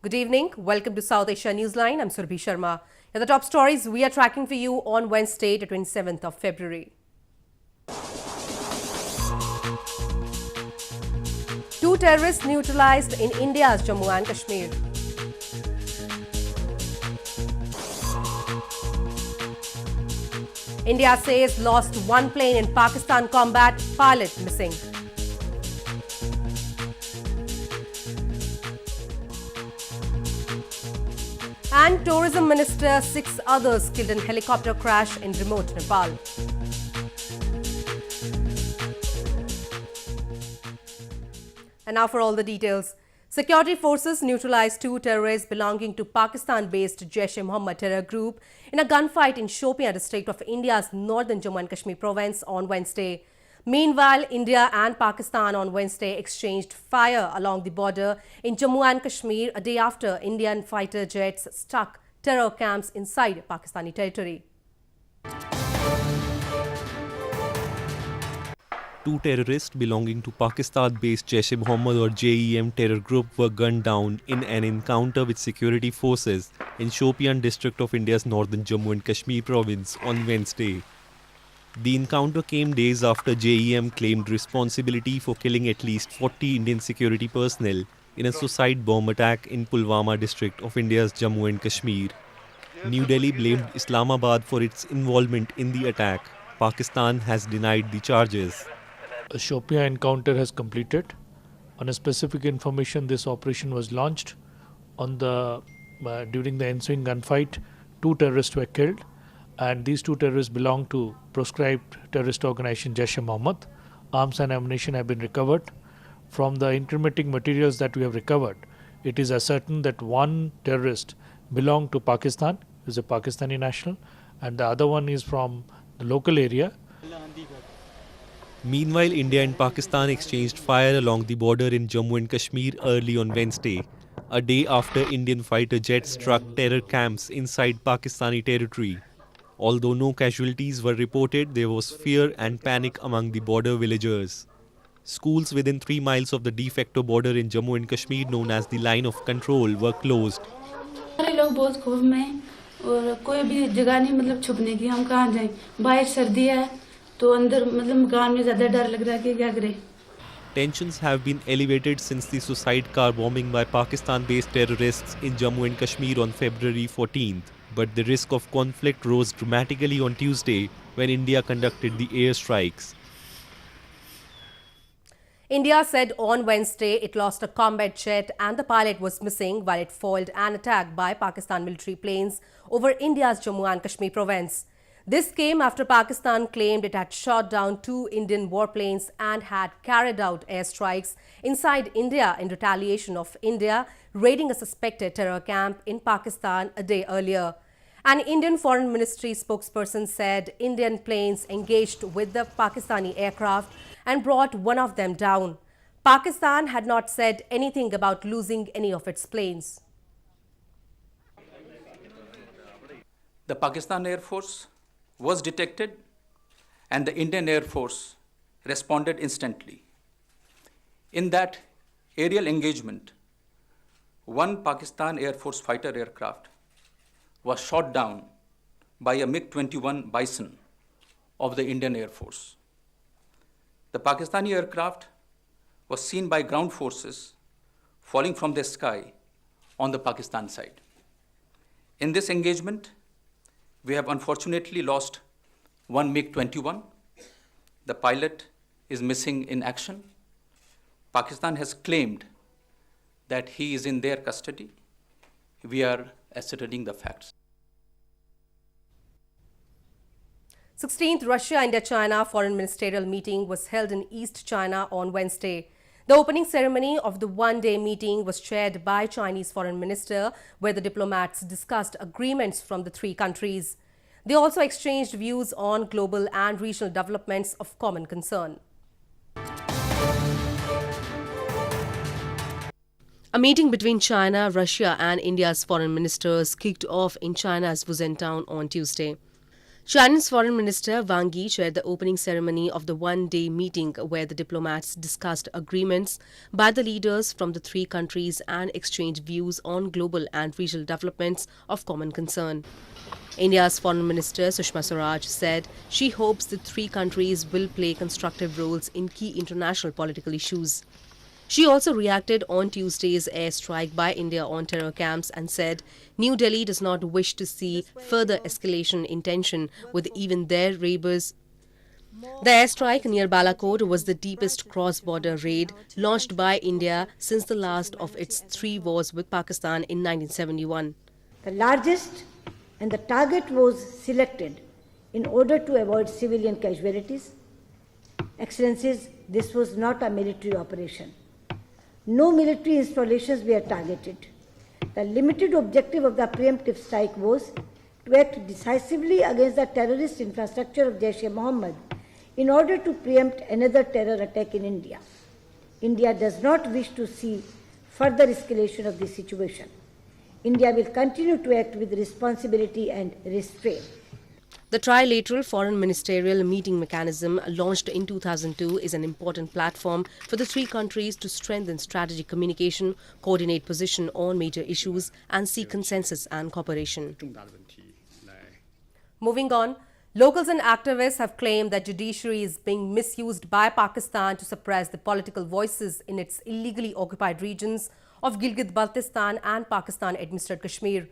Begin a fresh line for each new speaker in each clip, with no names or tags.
Good evening. Welcome to South Asia Newsline. I'm Surbhi Sharma. Here are the top stories we are tracking for you on Wednesday, the 27th of February. Two terrorists neutralized in India's Jammu and Kashmir. India says lost one plane in Pakistan combat, pilot missing. And Tourism Minister, 6 others killed in helicopter crash in remote Nepal. And now for all the details. Security forces neutralized 2 terrorists belonging to Pakistan-based Jaish-e-Mohammad terror group in a gunfight in Shopian district of India's northern Jammu and Kashmir province on Wednesday. Meanwhile, India and Pakistan on Wednesday exchanged fire along the border in Jammu and Kashmir a day after Indian fighter jets struck terror camps inside Pakistani territory.
Two terrorists belonging to Pakistan-based Jaish-e-Mohammad or JEM terror group were gunned down in an encounter with security forces in Shopian district of India's northern Jammu and Kashmir province on Wednesday. The encounter came days after JEM claimed responsibility for killing at least 40 Indian security personnel in a suicide bomb attack in Pulwama district of India's Jammu and Kashmir. New Delhi blamed Islamabad for its involvement in the attack. Pakistan has denied the charges.
A Shopian encounter has completed. On a specific information, this operation was launched. During the ensuing gunfight, 2 terrorists were killed, and these 2 terrorists belong to proscribed terrorist organization Jaish-e-Mohammad. Arms and ammunition have been recovered. From the incriminating materials that we have recovered, it is ascertained that 1 terrorist belonged to Pakistan, is a Pakistani national, and the other one is from the local area.
Meanwhile, India and Pakistan exchanged fire along the border in Jammu and Kashmir early on Wednesday, a day after Indian fighter jets struck terror camps inside Pakistani territory. Although no casualties were reported, there was fear and panic among the border villagers. Schools within 3 miles of the de facto border in Jammu and Kashmir, known as the line of control, were closed.
सारे लोग बहुत खौफ में हैं और कोई भी जगह नहीं मतलब छुपने की, हम कहाँ जाएं, बाहर सर्दी है तो अंदर मतलब मकान में ज़्यादा डर लग रहा है कि क्या करें.
Tensions have been elevated since the suicide car bombing by Pakistan-based terrorists in Jammu and Kashmir on February 14th. But the risk of conflict rose dramatically on Tuesday when India conducted the airstrikes.
India said on Wednesday it lost a combat jet and the pilot was missing while it foiled an attack by Pakistan military planes over India's Jammu and Kashmir province. This came after Pakistan claimed it had shot down 2 Indian warplanes and had carried out airstrikes inside India in retaliation of India raiding a suspected terror camp in Pakistan a day earlier. An Indian Foreign Ministry spokesperson said Indian planes engaged with the Pakistani aircraft and brought one of them down. Pakistan had not said anything about losing any of its planes.
The Pakistan Air Force was detected and the Indian Air Force responded instantly. In that aerial engagement, 1 Pakistan Air Force fighter aircraft was shot down by a MiG-21 Bison of the Indian Air Force. The Pakistani aircraft was seen by ground forces falling from the sky on the Pakistan side. In this engagement, we have unfortunately lost 1 MiG-21. The pilot is missing in action. Pakistan has claimed that he is in their custody. We are ascertaining the facts.
16th Russia-India-China foreign ministerial meeting was held in East China on Wednesday. The opening ceremony of the one-day meeting was chaired by Chinese foreign minister, where the diplomats discussed agreements from the 3 countries. They also exchanged views on global and regional developments of common concern. A meeting between China, Russia and India's foreign ministers kicked off in China's Wuzhen town on Tuesday. Chinese Foreign Minister Wang Yi chaired the opening ceremony of the one-day meeting where the diplomats discussed agreements by the leaders from the three countries and exchanged views on global and regional developments of common concern. India's Foreign Minister Sushma Swaraj said she hopes the three countries will play constructive roles in key international political issues. She also reacted on Tuesday's airstrike by India on terror camps and said New Delhi does not wish to see further escalation in tension with even their neighbours. The airstrike near Balakot was the deepest cross-border raid launched by India since the last of its three wars with Pakistan in 1971.
The largest and the target was selected in order to avoid civilian casualties. Excellencies, this was not a military operation. No military installations were targeted. The limited objective of the preemptive strike was to act decisively against the terrorist infrastructure of Jaish-e-Mohammad in order to preempt another terror attack in India. India does not wish to see further escalation of this situation. India will continue to act with responsibility and restraint.
The trilateral foreign ministerial meeting mechanism launched in 2002 is an important platform for the three countries to strengthen strategic communication, coordinate position on major issues and seek consensus and cooperation. Moving on, locals and activists have claimed that judiciary is being misused by Pakistan to suppress the political voices in its illegally occupied regions of Gilgit-Baltistan and Pakistan-administered Kashmir.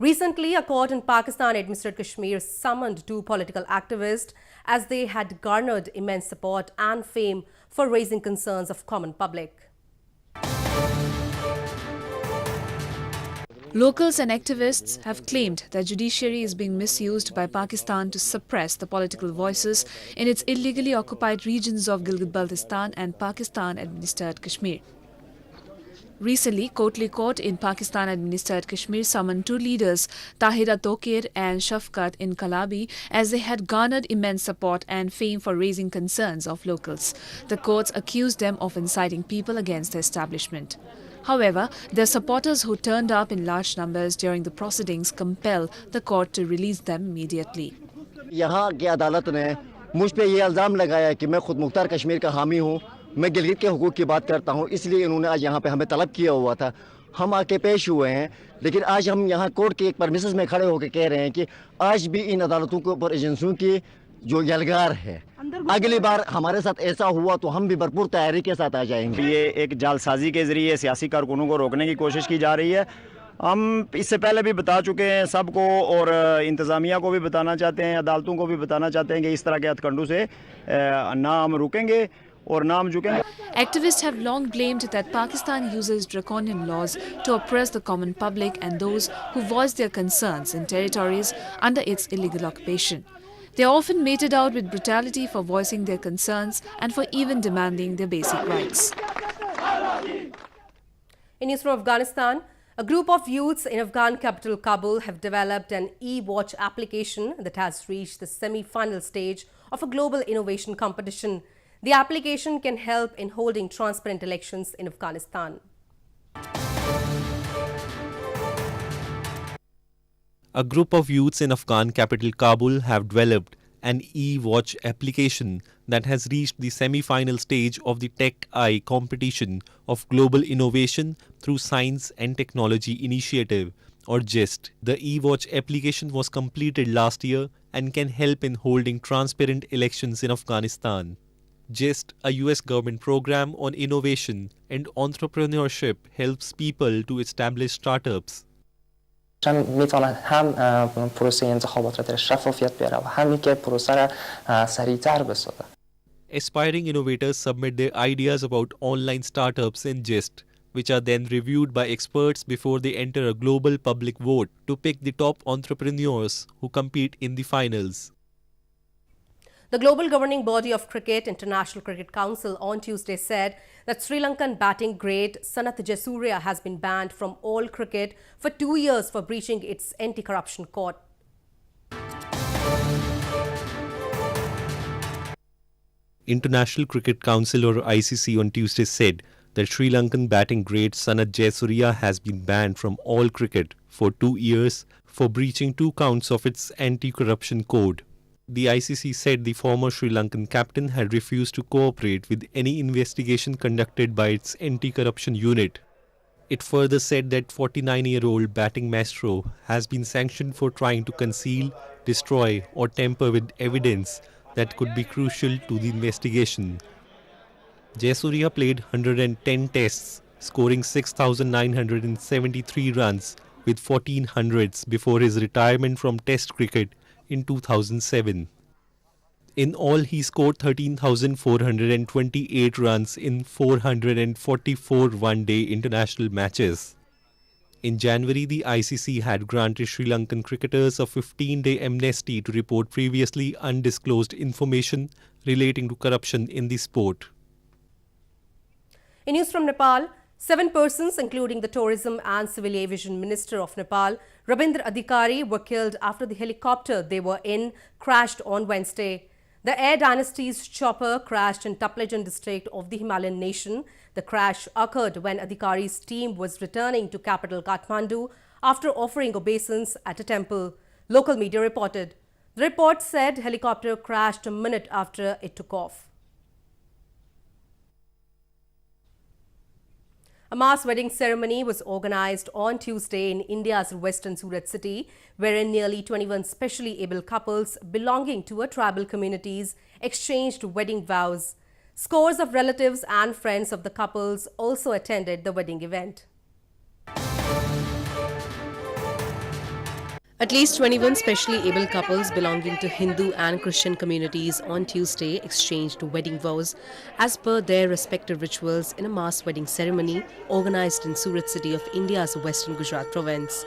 Recently, a court in Pakistan-administered Kashmir summoned two political activists as they had garnered immense support and fame for raising concerns of common public.
Locals and activists have claimed that judiciary is being misused by Pakistan to suppress the political voices in its illegally occupied regions of Gilgit-Baltistan and Pakistan-administered Kashmir. Recently, Kotli Court in Pakistan-administered Kashmir summoned two leaders, Tahira Tokir and Shafkat in Kalabi, as they had garnered immense support and fame for raising concerns of locals. The courts accused them of inciting people against the establishment. However, their supporters who turned up in large numbers during the proceedings compelled the court to release them immediately.
यहाँ की अदालत ने मुझ पे ये इल्ज़ाम लगाया कि मैं खुद मुख्तार कश्मीर का हामी हूँ, मैं गिलगित के हुकूक की बात करता हूँ, इसलिए इन्होंने आज यहाँ पे हमें तलब किया हुआ था। हम आके पेश हुए हैं, लेकिन आज हम यहाँ कोर्ट के एक परमिसेस में खड़े होकर कह रहे हैं कि आज भी इन अदालतों के ऊपर एजेंसियों की जो यलगार है, अगली बार हमारे साथ ऐसा हुआ तो हम भी भरपूर तैयारी के साथ आ जाएंगे।
ये एक जालसाजी के जरिए सियासी कारकुनों को रोकने की कोशिश की जा रही है। हम इससे पहले भी बता चुके हैं सबको और इंतज़ामिया को भी बताना चाहते हैं, अदालतों को भी बताना चाहते हैं कि इस तरह के हथकंडों से ना हम रुकेंगे और ना हम झुकेंगे।
Activists have long blamed that Pakistan uses draconian laws to oppress the common public and those who voice their concerns in territories under its illegal occupation. They are often meted out with brutality for voicing their concerns and for even demanding their basic rights.
In news from Afghanistan, a group of youths in Afghan capital Kabul have developed an EWatch application that has reached the semi-final stage of a global innovation competition. The application can help in holding transparent elections in Afghanistan.
A group of youths in Afghan capital Kabul have developed an EWatch application that has reached the semi-final stage of the Tech Eye competition of global innovation through science and technology initiative, or GIST. The EWatch application was completed last year and can help in holding transparent elections in Afghanistan. GIST, a US government program on innovation and entrepreneurship, helps people to establish startups.
میتونن هم پروسه انتخابات را در شفافیت بیاره و همین که پروسه را سریعتر بسازه.
Aspiring innovators submit their ideas about online startups in GIST, which are then reviewed by experts before they enter a global public vote to pick the top entrepreneurs who compete in the finals.
The global governing body of cricket, International Cricket Council, on Tuesday said that Sri Lankan batting great Sanath Jayasuriya has been banned from all cricket for 2 years for breaching its anti-corruption court.
International Cricket Council, or ICC, on Tuesday said that Sri Lankan batting great Sanath Jayasuriya has been banned from all cricket for 2 years for breaching 2 counts of its anti-corruption code. The ICC said the former Sri Lankan captain had refused to cooperate with any investigation conducted by its anti-corruption unit. It further said that 49-year-old batting maestro has been sanctioned for trying to conceal, destroy or tamper with evidence that could be crucial to the investigation. Jayasuriya played 110 tests, scoring 6,973 runs with 14 hundreds before his retirement from Test cricket in 2007. In all, he scored 13,428 runs in 444 one-day international matches. In January, the ICC had granted Sri Lankan cricketers a 15-day amnesty to report previously undisclosed information relating to corruption in the sport.
In news from Nepal, 7 persons, including the Tourism and Civil Aviation Minister of Nepal, Rabindra Adhikari, were killed after the helicopter they were in crashed on Wednesday. The Air Dynasty's chopper crashed in Taplajan district of the Himalayan nation. The crash occurred when Adhikari's team was returning to capital Kathmandu after offering obeisance at a temple, local media reported. The report said helicopter crashed a minute after it took off. A mass wedding ceremony was organized on Tuesday in India's western Surat city, wherein nearly 21 specially able couples belonging to a tribal communities exchanged wedding vows. Scores of relatives and friends of the couples also attended the wedding event. At least 21 specially able couples belonging to Hindu and Christian communities on Tuesday exchanged wedding vows as per their respective rituals in a mass wedding ceremony organized in Surat city of India's western Gujarat province.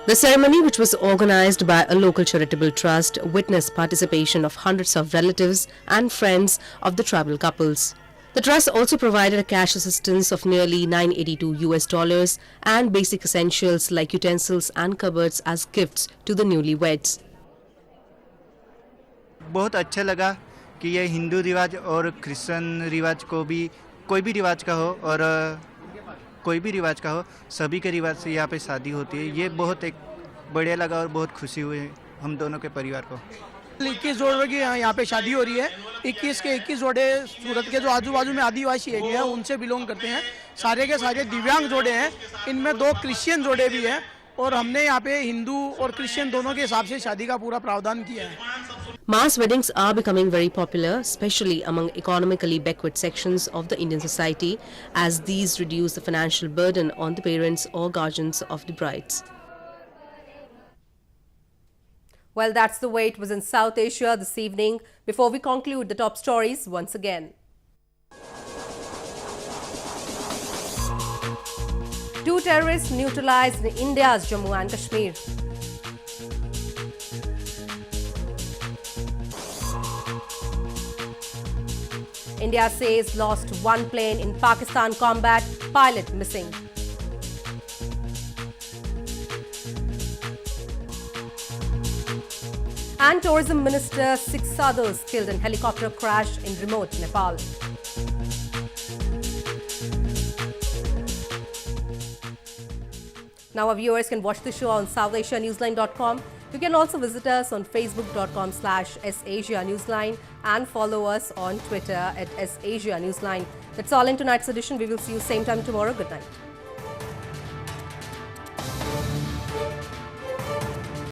The ceremony, which was organized by a local charitable trust, witnessed participation of hundreds of relatives and friends of the tribal couples. The trust also provided a cash assistance of nearly $982 and basic essentials like utensils and cupboards as gifts to the newlyweds.
बहुत अच्छा लगा कि ये हिंदू रिवाज और Christian रिवाज को भी कोई भी रिवाज का हो और कोई भी रिवाज का हो सभी के रिवाज से यहाँ पे शादी होती है ये बहुत एक बढ़िया लगा और बहुत खुशी हुई हम दोनों के परिवार को
21 जोड़ों की यहाँ पे शादी हो रही है 21 के 21 जोड़े सूरत के जो आजू बाजू में आदिवासी एरिया है उनसे बिलोंग करते हैं सारे के सारे दिव्यांग जोड़े हैं इनमें 2 क्रिश्चियन जोड़े भी हैं और हमने यहाँ पे हिंदू और क्रिश्चियन दोनों के हिसाब से शादी का पूरा प्रावधान किया है
Mass weddings are becoming very popular, especially among economically backward sections of the Indian society, as these reduce the financial burden on the parents or guardians of the brides. Well, that's the way it was in South Asia this evening. Before we conclude, the top stories once again. 2 terrorists neutralized in India's Jammu and Kashmir. India says lost 1 plane in Pakistan combat, pilot missing. And Tourism Minister, 6 others killed in helicopter crash in remote Nepal. Now our viewers can watch the show on SouthAsiaNewsline.com. You can also visit us on Facebook.com/SAsia Newsline and follow us on Twitter @SAsia Newsline. That's all in tonight's edition. We will see you same time tomorrow. Good night.